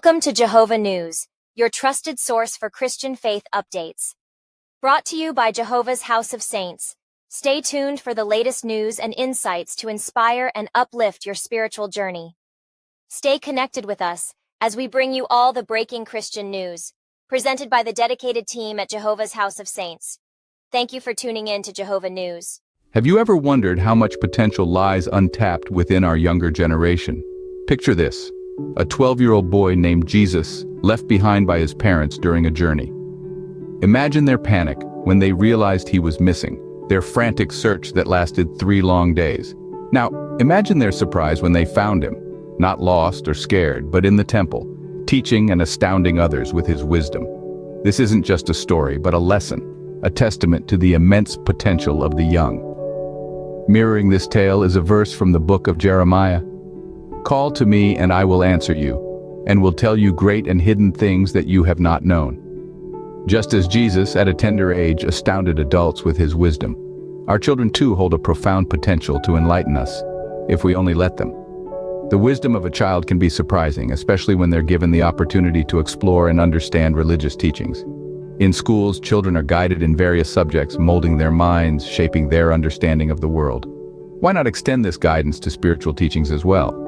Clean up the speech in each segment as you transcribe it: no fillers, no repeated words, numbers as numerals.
Welcome to Jehovah News, your trusted source for Christian faith updates. Brought to you by Jehovah's House of Saints. Stay tuned for the latest news and insights to inspire and uplift your spiritual journey. Stay connected with us as we bring you all the breaking Christian news, presented by the dedicated team at Jehovah's House of Saints. Thank you for tuning in to Jehovah News. Have you ever wondered how much potential lies untapped within our younger generation? Picture this: a 12-year-old boy named Jesus, left behind by his parents during a journey. Imagine their panic when they realized he was missing, their frantic search that lasted 3 long days. Now, imagine their surprise when they found him, not lost or scared, but in the temple, teaching and astounding others with his wisdom. This isn't just a story, but a lesson, a testament to the immense potential of the young. Mirroring this tale is a verse from the book of Jeremiah. "Call to me and I will answer you, and will tell you great and hidden things that you have not known." Just as Jesus, at a tender age, astounded adults with his wisdom, our children too hold a profound potential to enlighten us, if we only let them. The wisdom of a child can be surprising, especially when they're given the opportunity to explore and understand religious teachings. In schools, children are guided in various subjects, molding their minds, shaping their understanding of the world. Why not extend this guidance to spiritual teachings as well?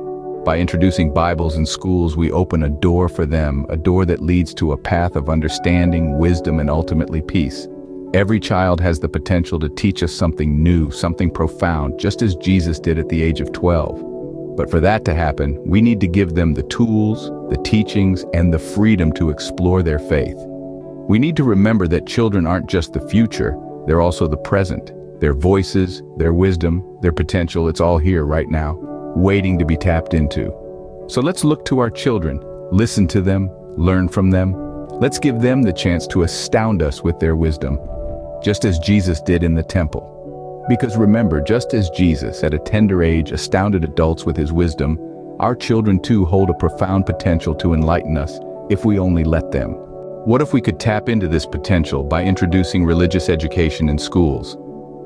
By introducing Bibles in schools, we open a door for them, a door that leads to a path of understanding, wisdom, and ultimately peace. Every child has the potential to teach us something new, something profound, just as Jesus did at the age of 12. But for that to happen, we need to give them the tools, the teachings, and the freedom to explore their faith. We need to remember that children aren't just the future, they're also the present. Their voices, their wisdom, their potential, it's all here right now, waiting to be tapped into. So let's look to our children, listen to them, learn from them. Let's give them the chance to astound us with their wisdom, just as Jesus did in the temple. Because remember, just as Jesus at a tender age astounded adults with his wisdom, our children too hold a profound potential to enlighten us, if we only let them. What if we could tap into this potential by introducing religious education in schools?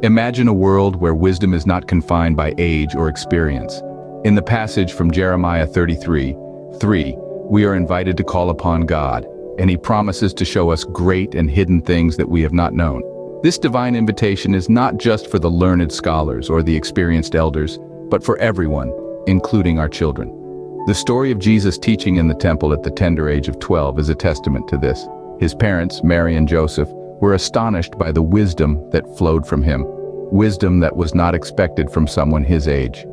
Imagine a world where wisdom is not confined by age or experience. In the passage from Jeremiah 33:3, we are invited to call upon God, and he promises to show us great and hidden things that we have not known. This divine invitation is not just for the learned scholars or the experienced elders, but for everyone, including our children. The story of Jesus teaching in the temple at the tender age of 12 is a testament to this. His parents, Mary and Joseph, were astonished by the wisdom that flowed from him, wisdom that was not expected from someone his age.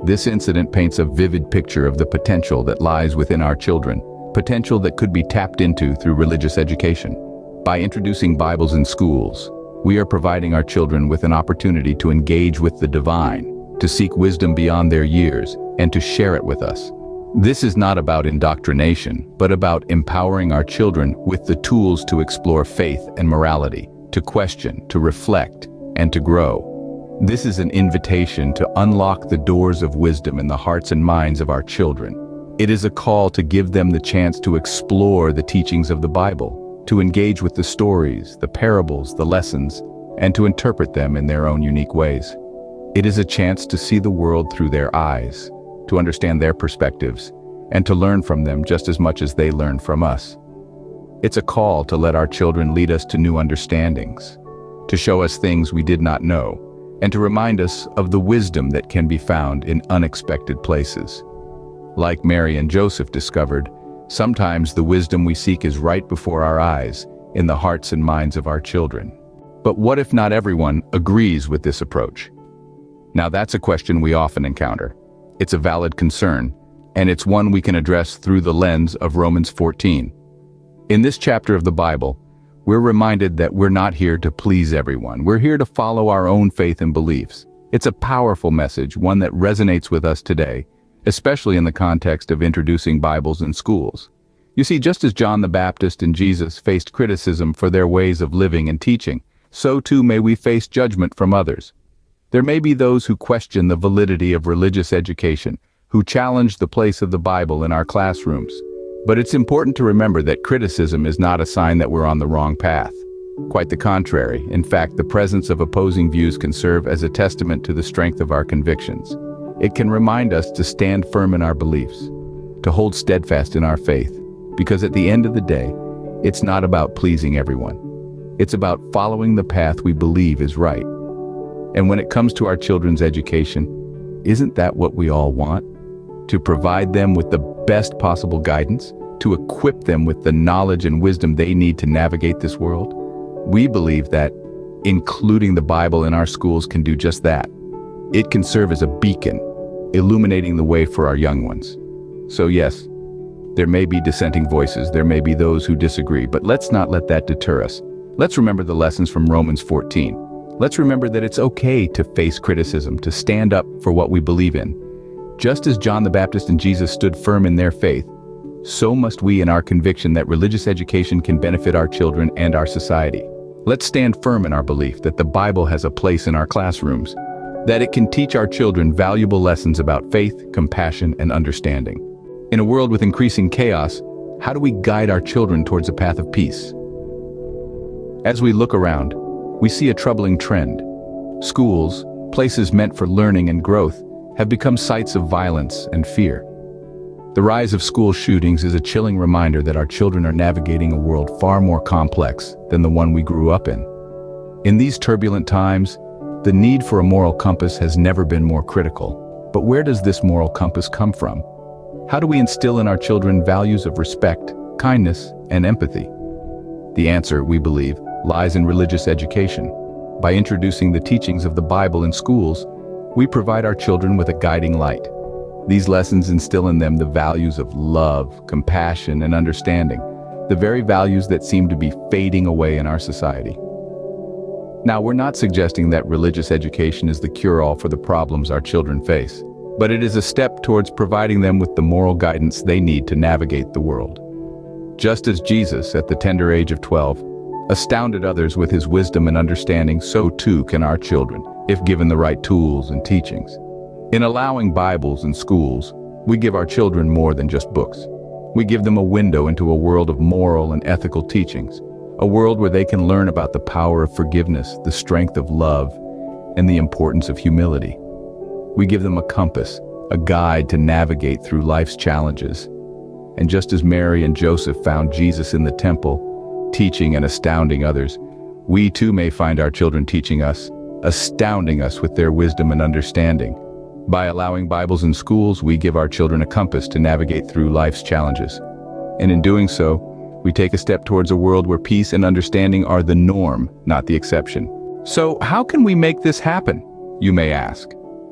This incident paints a vivid picture of the potential that lies within our children, potential that could be tapped into through religious education. By introducing Bibles in schools, we are providing our children with an opportunity to engage with the divine, to seek wisdom beyond their years, and to share it with us. This is not about indoctrination, but about empowering our children with the tools to explore faith and morality, to question, to reflect, and to grow. This is an invitation to unlock the doors of wisdom in the hearts and minds of our children. It is a call to give them the chance to explore the teachings of the Bible, to engage with the stories, the parables, the lessons, and to interpret them in their own unique ways. It is a chance to see the world through their eyes, to understand their perspectives, and to learn from them just as much as they learn from us. It's a call to let our children lead us to new understandings, to show us things we did not know, and to remind us of the wisdom that can be found in unexpected places. Like Mary and Joseph discovered, sometimes the wisdom we seek is right before our eyes, in the hearts and minds of our children. But what if not everyone agrees with this approach? Now that's a question we often encounter. It's a valid concern, and it's one we can address through the lens of Romans 14. In this chapter of the Bible, we're reminded that we're not here to please everyone. We're here to follow our own faith and beliefs. It's a powerful message, one that resonates with us today, especially in the context of introducing Bibles in schools. You see, just as John the Baptist and Jesus faced criticism for their ways of living and teaching, so too may we face judgment from others. There may be those who question the validity of religious education, who challenge the place of the Bible in our classrooms. But it's important to remember that criticism is not a sign that we're on the wrong path. Quite the contrary. In fact, the presence of opposing views can serve as a testament to the strength of our convictions. It can remind us to stand firm in our beliefs, to hold steadfast in our faith, Because at the end of the day, it's not about pleasing everyone. It's about following the path we believe is right. And when it comes to our children's education, isn't that what we all want? To provide them with the best possible guidance, to equip them with the knowledge and wisdom they need to navigate this world? We believe that including the Bible in our schools can do just that. It can serve as a beacon, illuminating the way for our young ones. So yes, there may be dissenting voices, there may be those who disagree, but let's not let that deter us. Let's remember the lessons from Romans 14. Let's remember that it's okay to face criticism, to stand up for what we believe in. Just as John the Baptist and Jesus stood firm in their faith, so must we in our conviction that religious education can benefit our children and our society. Let's stand firm in our belief that the Bible has a place in our classrooms, that it can teach our children valuable lessons about faith, compassion, and understanding. In a world with increasing chaos, how do we guide our children towards a path of peace? As we look around, we see a troubling trend. Schools, places meant for learning and growth, have become sites of violence and fear. The rise of school shootings is a chilling reminder that our children are navigating a world far more complex than the one we grew up in. In these turbulent times, the need for a moral compass has never been more critical. But where does this moral compass come from? How do we instill in our children values of respect, kindness, and empathy? The answer, we believe, lies in religious education. By introducing the teachings of the Bible in schools, we provide our children with a guiding light. These lessons instill in them the values of love, compassion, and understanding, the very values that seem to be fading away in our society. Now, we're not suggesting that religious education is the cure-all for the problems our children face, but it is a step towards providing them with the moral guidance they need to navigate the world. Just as Jesus, at the tender age of 12, astounded others with his wisdom and understanding, so too can our children, if given the right tools and teachings. In allowing Bibles in schools, we give our children more than just books. We give them a window into a world of moral and ethical teachings, a world where they can learn about the power of forgiveness, the strength of love, and the importance of humility. We give them a compass, a guide to navigate through life's challenges. And just as Mary and Joseph found Jesus in the temple, teaching and astounding others, we too may find our children teaching us, astounding us with their wisdom and understanding. By allowing Bibles in schools, we give our children a compass to navigate through life's challenges. And in doing so, we take a step towards a world where peace and understanding are the norm, not the exception. So how can we make this happen, you may ask?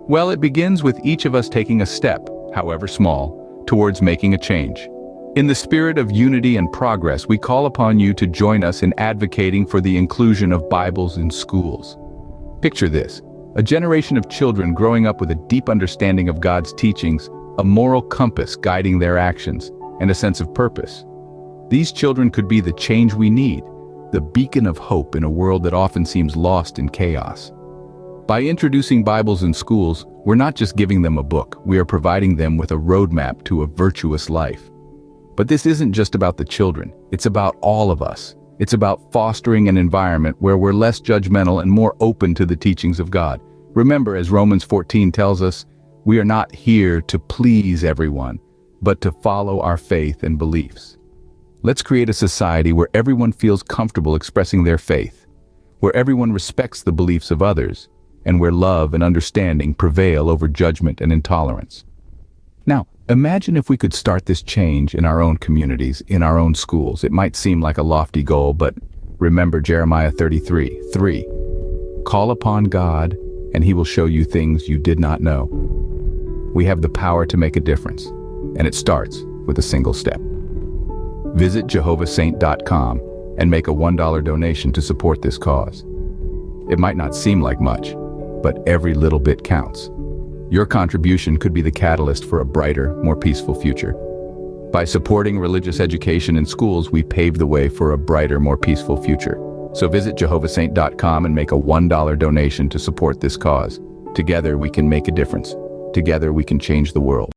Well, it begins with each of us taking a step, however small, towards making a change. In the spirit of unity and progress, we call upon you to join us in advocating for the inclusion of Bibles in schools. Picture this, a generation of children growing up with a deep understanding of God's teachings, a moral compass guiding their actions, and a sense of purpose. These children could be the change we need, the beacon of hope in a world that often seems lost in chaos. By introducing Bibles in schools, we're not just giving them a book, we are providing them with a roadmap to a virtuous life. But this isn't just about the children, it's about all of us. It's about fostering an environment where we're less judgmental and more open to the teachings of God. Remember, as Romans 14 tells us, we are not here to please everyone, but to follow our faith and beliefs. Let's create a society where everyone feels comfortable expressing their faith, where everyone respects the beliefs of others, and where love and understanding prevail over judgment and intolerance. Now, imagine if we could start this change in our own communities, in our own schools. It might seem like a lofty goal, but remember Jeremiah 33:3. Call upon God, and he will show you things you did not know. We have the power to make a difference, and it starts with a single step. Visit jehovahsaint.com and make a $1 donation to support this cause. It might not seem like much, but every little bit counts. Your contribution could be the catalyst for a brighter, more peaceful future. By supporting religious education in schools, we pave the way for a brighter, more peaceful future. So visit jehovahsaint.com and make a $1 donation to support this cause. Together we can make a difference. Together we can change the world.